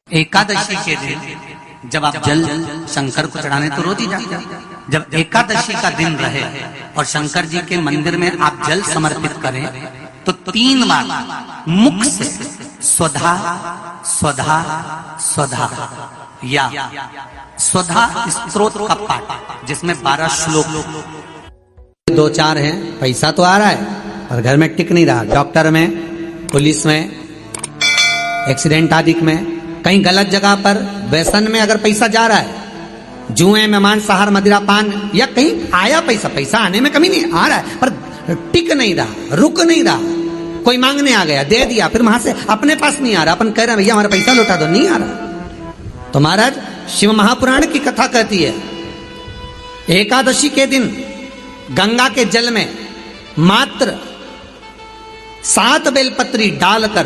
एकादशी के दिन जब आप जल शंकर को चढ़ाने तो रोज ही जाते हैं। जब एकादशी का दिन रहे और शंकर जी के मंदिर में आप जल समर्पित करें तो 3 बार मुख से स्वधा स्वधा स्वधा या स्वधा स्तोत्र का पाठ, जिसमें 12 श्लोक 2-4 हैं। पैसा तो आ रहा है और घर में टिक नहीं रहा। डॉक्टर में, पुलिस में, एक्सीडेंट आदि में, कहीं गलत जगह पर व्यसन में अगर पैसा जा रहा है, जुए में, मांसाहार, मदिरा पान, या कहीं आया पैसा आने में कमी नहीं, आ रहा है पर टिक नहीं रहा, रुक नहीं रहा। कोई मांगने आ गया, दे दिया, फिर वहां से अपने पास नहीं आ रहा, अपन कह रहे हैं भैया हमारा पैसा लौटा दो, नहीं आ रहा। तो महाराज शिव महापुराण की कथा कहती है एकादशी के दिन गंगा के जल में मात्र 7 बेलपत्री डालकर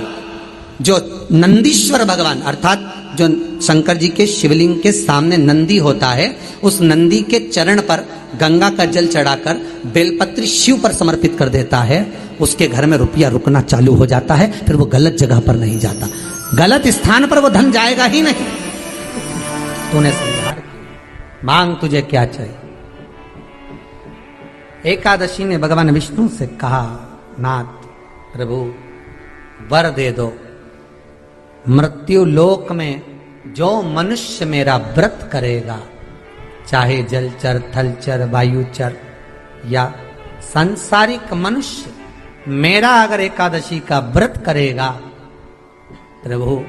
जो नंदीश्वर भगवान अर्थात जो शंकर जी के शिवलिंग के सामने नंदी होता है, उस नंदी के चरण पर गंगा का जल चढ़ाकर बेलपत्री शिव पर समर्पित कर देता है, उसके घर में रुपया रुकना चालू हो जाता है। फिर वो गलत जगह पर नहीं जाता, गलत स्थान पर वो धन जाएगा ही नहीं। तूने समझा, मांग तुझे क्या चाहिए। एकादशी ने भगवान विष्णु से कहा, नाथ प्रभु वर दे दो, मृत्यु लोक में जो मनुष्य मेरा व्रत करेगा, चाहे जलचर, थलचर, वायुचर या सांसारिक मनुष्य मेरा अगर एकादशी का व्रत करेगा, प्रभु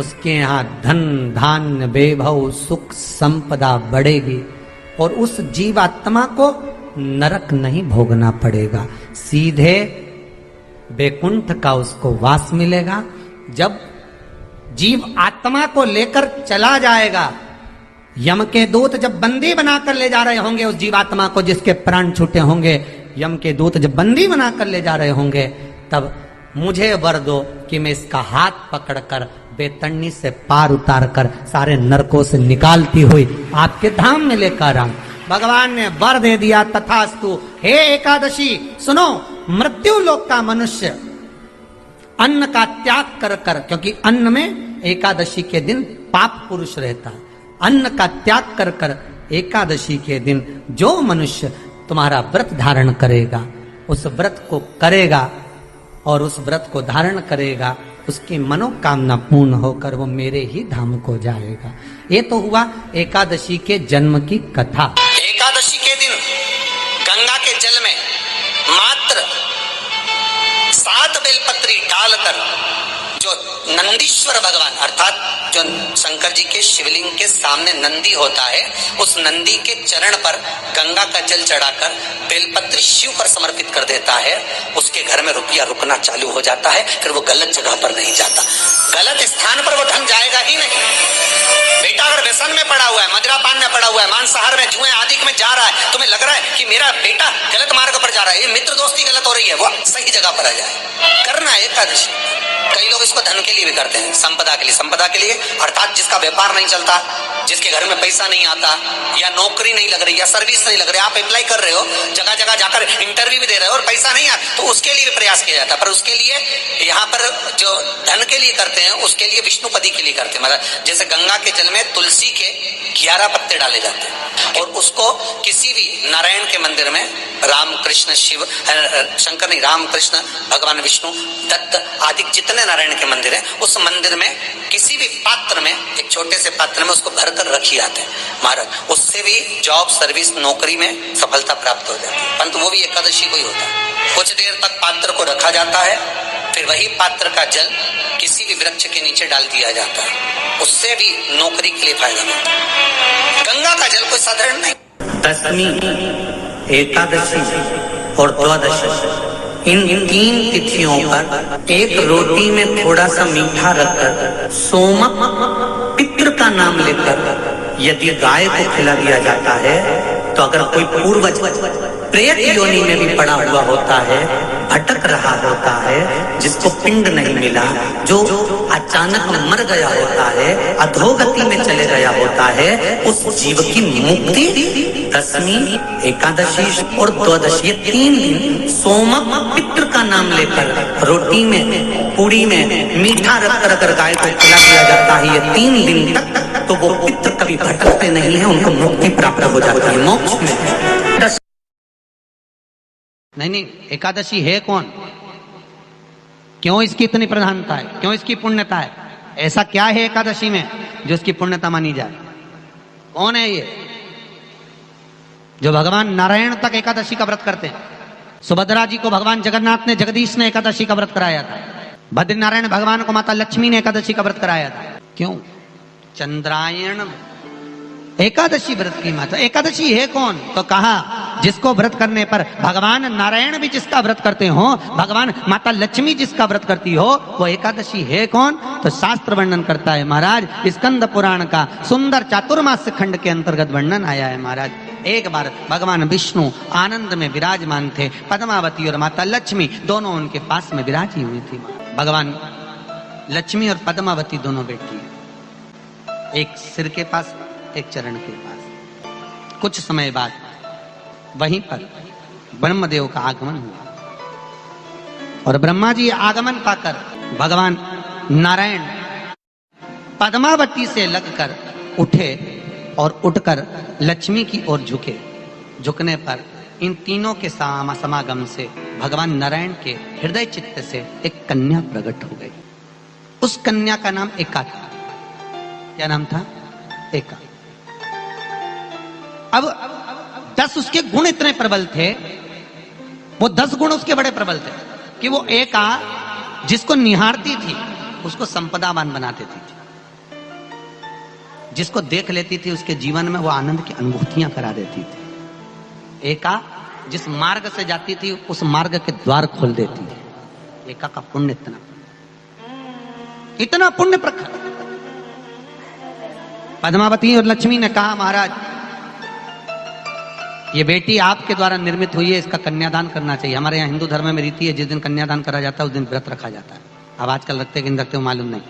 उसके यहां धन धान्य वैभव सुख संपदा बढ़ेगी और उस जीवात्मा को नरक नहीं भोगना पड़ेगा, सीधे वैकुंठ का उसको वास मिलेगा। जब जीव आत्मा को लेकर चला जाएगा, यम के दूत जब बंदी बनाकर ले जा रहे होंगे उस जीवात्मा को जिसके प्राण छूटे होंगे, यम के दूत जब बंदी बनाकर ले जा रहे होंगे, तब मुझे वर दो कि मैं इसका हाथ पकड़कर बेतन्नी से पार उतार कर सारे नरकों से निकालती हुई आपके धाम में लेकर आऊं। भगवान ने वर दे दिया, तथास्तु। हे एकादशी सुनो, मृत्यु लोक का मनुष्य अन्न का त्याग कर कर, क्योंकि अन्न में एकादशी के दिन पाप पुरुष रहता है, अन्न का त्याग कर कर एकादशी के दिन जो मनुष्य तुम्हारा व्रत धारण करेगा, उस व्रत को करेगा और उस व्रत को धारण करेगा, उसकी मनोकामना पूर्ण होकर वो मेरे ही धाम को जाएगा। ये तो हुआ एकादशी के जन्म की कथा। एकादशी के दिन गंगा के जल में मात्र 7 बेलपत्री डालकर जो नंदीश्वर भगवान अर्थात जो शंकर जी के शिवलिंग के सामने नंदी होता है, उस नंदी के चरण पर गंगा का जल चढ़ाकर बेलपत्री शिव पर समर्पित कर देता है, उसके घर में रुपया रुकना चालू हो जाता है। फिर वो गलत जगह पर नहीं जाता, गलत स्थान पर वो धन जाएगा ही नहीं। बेटा अगर व्यसन में पड़ा हुआ है, मदिरा पान में पड़ा हुआ है, मांसाहार में, जुए आदि में जा रहा है, तुम्हें लग रहा है कि मेरा बेटा गलत मार्ग पर जा रहा है, ये मित्र दोस्ती गलत हो रही है, वो सही जगह पर आ जाए। करना है एकादशी। कई लोग इसको धन के लिए भी करते हैं, संपदा के लिए। संपदा के लिए अर्थात जिसका व्यापार नहीं चलता, जिसके घर में पैसा नहीं आता, या नौकरी नहीं लग रही, या सर्विस नहीं लग रही, आप अप्लाई कर रहे हो, जगह जगह जाकर इंटरव्यू भी दे रहे हो और पैसा नहीं आता, तो उसके लिए भी प्रयास किया जाता है। पर उसके लिए यहाँ पर जो धन के लिए करते हैं, उसके लिए विष्णुपदी के लिए करते हैं। मतलब जैसे गंगा के जल में तुलसी के 11 पत्ते डाले जाते हैं और उसको किसी भी नारायण के मंदिर में राम कृष्ण शिव शंकर नहीं, राम कृष्ण भगवान विष्णु दत्त आदि जितने नारायण के मंदिर हैं, उस मंदिर में किसी भी पात्र में, एक छोटे से पात्र में उसको भरकर रखी जाते हैं महाराज। उससे भी जॉब, सर्विस, नौकरी में सफलता प्राप्त हो जाती है। परंतु वो भी एकादशी को ही होता है। कुछ देर तक पात्र को रखा जाता है, फिर वही पात्र का जल किसी भी वृक्ष के नीचे डाल दिया जाता है, उससे भी नौकरी के लिए फायदा मिलता है। गंगा का जल कोई साधारण नहीं। दशमी, एकादशी और द्वादशी, इन 3 तिथियों पर एक रोटी में थोड़ा सा मीठा रखकर सोमक पितृ का नाम लेकर यदि गाय को खिला दिया जाता है, तो अगर कोई पूर्वज प्रेत योनि में भी पड़ा हुआ होता है, भटक रहा होता है, जिसको पिंड नहीं मिला, जो अचानक मर गया होता है, अधोगति में चले गया होता है, उस जीव की मुक्ति दशमी, एकादशी और द्वादशी 3 दिन सोमक पितृ का नाम लेकर रोटी में, पूड़ी में मीठा रख कर गाय को खिला दिया जाता है। ये 3 दिन तक तो वो पितृ कभी भटकते नहीं है, उनको मुक्ति प्राप्त हो जाती है, मोक्ष में। नहीं, एकादशी है कौन? क्यों इसकी इतनी प्रधानता है? क्यों इसकी पुण्यता है? ऐसा क्या है एकादशी में जो इसकी पुण्यता मानी जाए? कौन है ये जो भगवान नारायण तक एकादशी का व्रत करते हैं? सुभद्रा जी को भगवान जगन्नाथ ने, जगदीश ने एकादशी का व्रत कराया था। बद्रीनारायण भगवान को माता लक्ष्मी ने एकादशी का व्रत कराया था। क्यों? चंद्रायण एकादशी व्रत की माता। एकादशी है कौन? तो कहा जिसको व्रत करने पर भगवान नारायण भी जिसका व्रत करते हो, भगवान माता लक्ष्मी जिसका व्रत करती हो, वो एकादशी है कौन? तो शास्त्र वर्णन करता है महाराज, स्कंद पुराण का सुंदर चातुर्मास्य खंड के अंतर्गत वर्णन आया है महाराज। एक बार भगवान विष्णु आनंद में विराजमान थे, पद्मावती और माता लक्ष्मी दोनों उनके पास में विराजी हुई थी। भगवान लक्ष्मी और पद्मावती दोनों बैठी है, एक सिर के पास, एक चरण के पास। कुछ समय बाद वहीं पर ब्रह्मदेव का आगमन हुआ और ब्रह्मा जी आगमन पाकर भगवान नारायण पद्मावती से लगकर उठे और उठकर लक्ष्मी की ओर झुके। झुकने पर इन तीनों के समागम से भगवान नारायण के हृदय चित्त से एक कन्या प्रकट हो गई। उस कन्या का नाम एका था। क्या नाम था? एका। अब 10 उसके गुण इतने प्रबल थे, वो 10 गुण उसके बड़े प्रबल थे कि वो एका जिसको निहारती थी उसको संपदावान बना देती थी, जिसको देख लेती थी उसके जीवन में वो आनंद की अनुभूतियां करा देती थी। एका जिस मार्ग से जाती थी उस मार्ग के द्वार खोल देती थी। एका का पुण्य इतना पुण्य प्रखर। पद्मावती और लक्ष्मी ने कहा महाराज ये बेटी आपके द्वारा निर्मित हुई है, इसका कन्यादान करना चाहिए। हमारे यहाँ हिंदू धर्म में रीति है, जिस दिन कन्यादान करा जाता है उस दिन व्रत रखा जाता है। अब आजकल रखते कि नहीं रखते हो मालूम नहीं,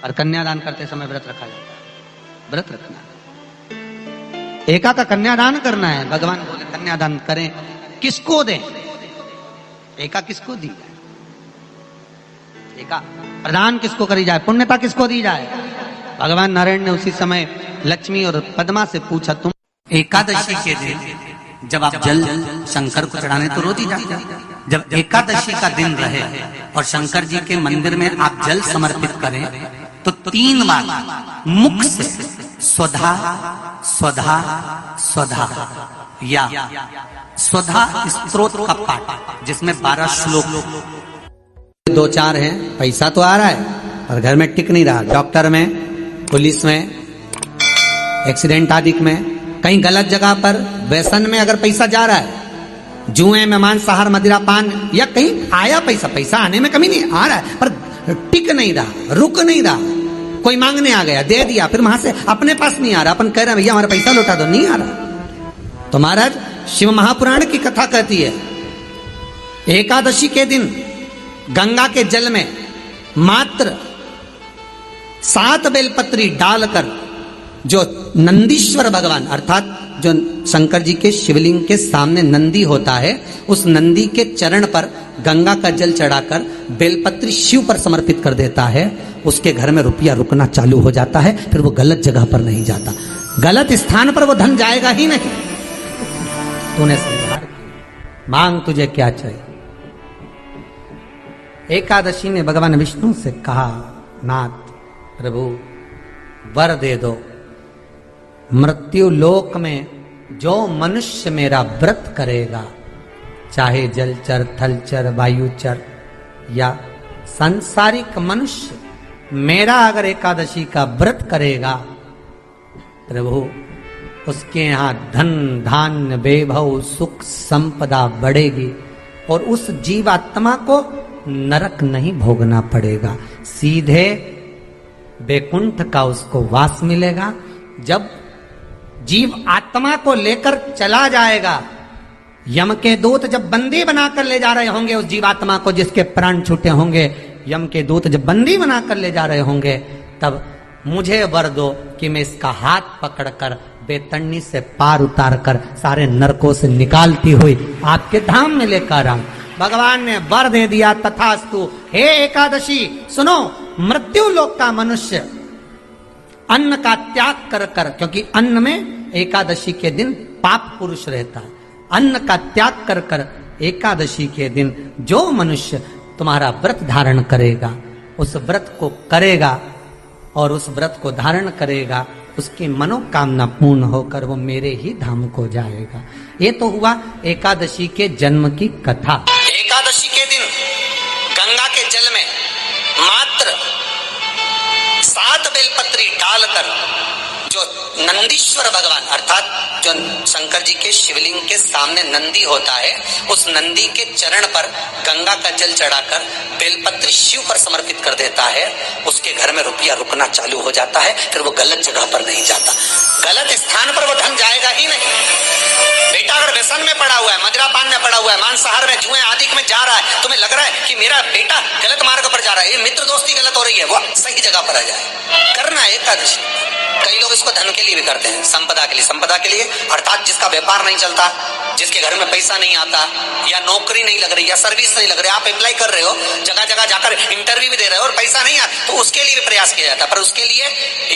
और कन्यादान करते समय व्रत रखा जाता है। व्रत रखना, एका का कन्यादान करना है। भगवान बोले कन्यादान करें, किसको दें? एका किसको दी जाए? एका प्रदान किसको करी जाए? पुण्यता किसको दी जाए? भगवान नारायण ने उसी समय लक्ष्मी और पद्मा से पूछा, तुम एकादशी के दिन जब आप जल शंकर को चढ़ाने तो रोज ही जाते, जब एकादशी का दिन रहे और शंकर जी के मंदिर में आप जल समर्पित करें तो 3 बार मुख से स्वधा स्वधा स्वधा या स्वधा स्तोत्र का पाठ, जिसमें 12 श्लोक। 2-4 हैं, पैसा तो आ रहा है और घर में टिक नहीं रहा। डॉक्टर में, पुलिस में, एक्सीडेंट आदि में, कहीं गलत जगह पर, व्यसन में अगर पैसा जा रहा है, जुए में, मांसाहार, मदिरा पान, या कहीं आया पैसा, पैसा आने में कमी नहीं, आ रहा है पर टिक नहीं रहा, रुक नहीं रहा। कोई मांगने आ गया, दे दिया, फिर वहां से अपने पास नहीं आ रहा, अपन कह रहे हैं भैया हमारा पैसा लौटा दो, नहीं आ रहा। तो महाराज शिव महापुराण की कथा कहती है एकादशी के दिन गंगा के जल में मात्र 7 बेलपत्री डालकर जो नंदीश्वर भगवान अर्थात जो शंकर जी के शिवलिंग के सामने नंदी होता है, उस नंदी के चरण पर गंगा का जल चढ़ाकर बेलपत्री शिव पर समर्पित कर देता है, उसके घर में रुपया रुकना चालू हो जाता है। फिर वो गलत जगह पर नहीं जाता, गलत स्थान पर वो धन जाएगा ही नहीं। तूने समझा, मांग तुझे क्या चाहिए। एकादशी ने भगवान विष्णु से कहा, नाथ प्रभु वर दे दो, मृत्यु लोक में जो मनुष्य मेरा व्रत करेगा, चाहे जलचर, थलचर, वायुचर या सांसारिक मनुष्य, मेरा अगर एकादशी का व्रत करेगा प्रभु, उसके यहां धन धान्य वैभव सुख संपदा बढ़ेगी और उस जीवात्मा को नरक नहीं भोगना पड़ेगा, सीधे वैकुंठ का उसको वास मिलेगा। जब जीव आत्मा को लेकर चला जाएगा यम के दूत जब बंदी बनाकर ले जा रहे होंगे उस जीवात्मा को जिसके प्राण छूटे होंगे, यम के दूत जब बंदी बनाकर ले जा रहे होंगे, तब मुझे वर दो कि मैं इसका हाथ पकड़कर बेतन्नी से पार उतार कर सारे नरकों से निकालती हुई आपके धाम में लेकर आऊं। भगवान ने वर दे दिया, तथास्तु। हे एकादशी सुनो, मृत्यु लोक का मनुष्य अन्न का त्याग कर कर, क्योंकि अन्न में एकादशी के दिन पाप पुरुष रहता है, अन्न का त्याग कर कर एकादशी के दिन जो मनुष्य तुम्हारा व्रत धारण करेगा, उस व्रत को करेगा और उस व्रत को धारण करेगा, उसकी मनोकामना पूर्ण होकर वो मेरे ही धाम को जाएगा। ये तो हुआ एकादशी के जन्म की कथा। एकादशी के दिन गंगा के जल में मात्र 7 बेलपत्री डालकर जो नंदीश्वर भगवान अर्थात जो शंकर जी के शिवलिंग के सामने नंदी होता है, उस नंदी के चरण पर गंगा का जल चढ़ाकर बेलपत्री शिव पर समर्पित कर देता है, उसके घर में रुपया रुकना चालू हो जाता है। फिर वो गलत जगह पर नहीं जाता, गलत स्थान पर वो धन जाएगा ही नहीं। बेटा अगर व्यसन में पड़ा हुआ है, मदिरापान में पड़ा हुआ है, मांसाहार में, जुए आदि में जा रहा है, तुम्हें लग रहा है कि मेरा बेटा गलत मार्ग पर जा रहा है, ये मित्र दोस्ती गलत हो रही है, वो सही जगह पर आ जाए। करना है एकादशी। कई लोग इसको धन के लिए भी करते हैं, संपदा के लिए। संपदा के लिए अर्थात जिसका व्यापार नहीं चलता, जिसके घर में पैसा नहीं आता, या नौकरी नहीं लग रही, या सर्विस नहीं लग रही, आप अप्लाई कर रहे हो, जगह जगह जाकर इंटरव्यू भी दे रहे हो और पैसा नहीं आता, तो उसके लिए भी प्रयास किया जाता है। पर उसके लिए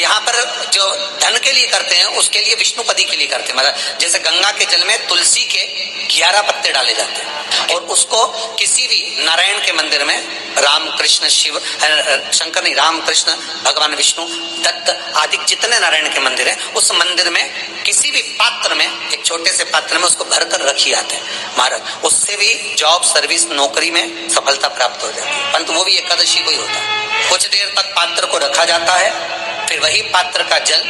यहाँ पर जो धन के लिए करते हैं, उसके लिए विष्णुपदी के लिए करते हैं। मतलब जैसे गंगा के जल में तुलसी के 11 पत्ते डाले जाते हैं और उसको किसी भी नारायण के मंदिर में राम कृष्ण शिव शंकर नहीं, राम कृष्ण भगवान विष्णु दत्त आदि जितने नारायण के मंदिर है, उस मंदिर में किसी भी पात्र में, एक छोटे से पात्र में उसको भरकर रखी जाते हैं महाराज। उससे भी जॉब सर्विस नौकरी में सफलता प्राप्त हो जाती है। परंतु वो भी एकादशी को ही होता है। कुछ देर तक पात्र को रखा जाता है, फिर वही पात्र का जल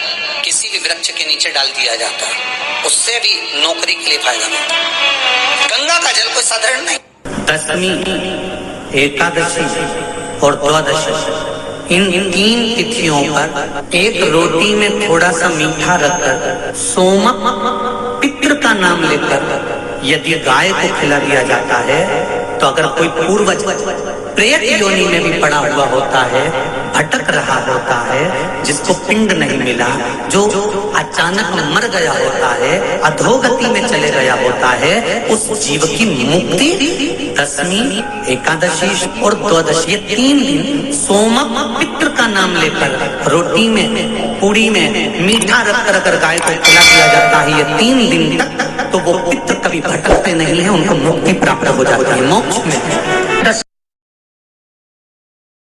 किसी भी वृक्ष के नीचे डाल दिया जाता है, उससे भी नौकरी के लिए फायदा मिलता है। गंगा का जल कोई साधारण नहीं। दशमी, एकादशी और द्वादशी, इन 3 तिथियों पर एक रोटी में थोड़ा सा मीठा रखकर सोमक पितृ का नाम लेकर यदि गाय को खिला दिया जाता है, तो अगर कोई पूर्वज प्रेत योनि में भी पड़ा हुआ होता है, भटक रहा होता है, जिसको पिंड नहीं मिला, जो अचानक मर गया होता है, अधोगति में चले गया होता है, उस जीव की मुक्ति दशमी, एकादशी और द्वादशी, ये 3 दिन सोमक पितृ का नाम लेकर रोटी में, पूरी में मीठा रखकर अगर गाय को खिला दिया जाता है ये 3 दिन तक, तो वो पितृ कभी भटकते नहीं है, उनको मुक्ति प्राप्त हो जाती है, मोक्ष में।